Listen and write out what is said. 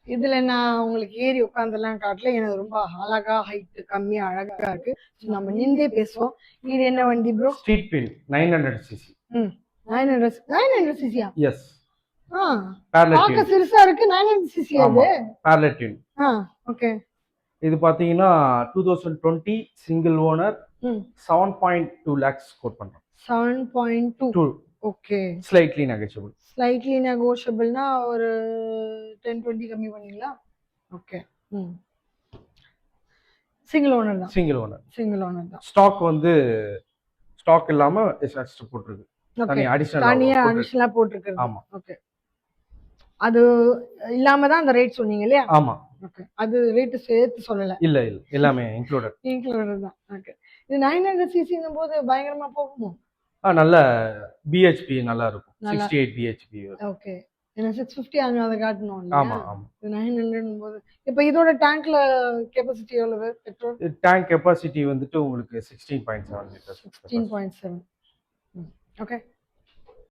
இதுல நான் உங்களுக்கு ஏறி உட்காந்துலாம் காட்டல. எனக்கு ரொம்ப அழகா ஹைட் கம்மியா அழகா இருக்கு. நம்ம நின்றே பேசுவோம். இது என்ன வண்டி ப்ரோ? Street field 900 CC. 900 சிசியா? எஸ். பார்க்க சிறுசா இருக்கு. 900 சிசி அது. parallel tune. ஓகே. இது பாத்தீங்கன்னா 2020 சிங்கிள் ஓனர் 7.2 lakhs கோட் பண்றோம். 7.2. ஓகே. Slightly negotiable. ஸ்லைட்லி நெகோஷியபிள்னா ஒரு 10-20 கம்மி பண்ணீங்களா? ஓகே. சிங்கிள் ஓனர் தான். சிங்கிள் ஓனர் தான். ஸ்டாக் வந்து ஸ்டாக் இல்லாம எக்ஸ்ட்ரா போட்டுருக்கு. தனியா அடிஷனலா போட்டுருக்கு. ஆமா. ஓகே. அது இல்லாம தான் அந்த ரேட் சொன்னீங்க இல்லையா? ஆமா. ஓகே. அது ரேட் சேர்த்து சொல்லல. இல்ல எல்லாமே இன்க்ளூடட் தான். ஓகே. இது 900 சிசிங்கும் போது பயங்கரமா போகுமோ? நல்ல பிஹெச்பி நல்லா இருக்கும். 68 பிஹெச்பி. ஓகே. ஏன்னா 650 அங்க அத காட்டணும் இல்லையா? ஆமா. இது 900 போது இப்போ இதோட டேங்க்ல கெபாசிட்டி எவ்வளவு பெட்ரோல்? டேங்க் கெபாசிட்டி வந்துட்டு உங்களுக்கு 16.7 லிட்டர்ஸ். 16.7. ஓகே.